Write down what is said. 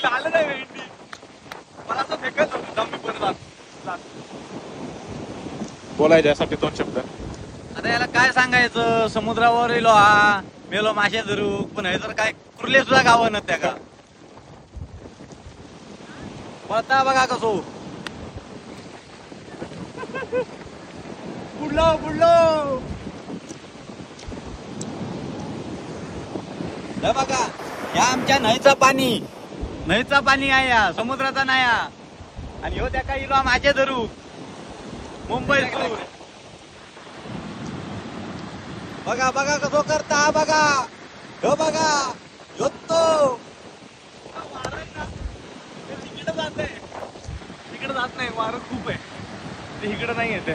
आलं नाही भेंडी मला असं फेकत होतं दमी परत बोलायचे यासाठी 2 शब्द. आता याला काय सांगायचं, समुद्रावर येलो हा मेलो मासे धरू, पण हे तर काय कुर्ले सुद्धा गावं त्या का पळता बघा कसो बुडलो बुडलो. हे बघा या आमच्या नळीचं पाणी आहे या समुद्राचा नाही हा. आणि हो त्या काही इलो मासे धरू मुंबई बघा बघा कसो करता बघा हो बघा योतो तिकडे जात नाही वारं खूप आहे ते इकडे नाही येते.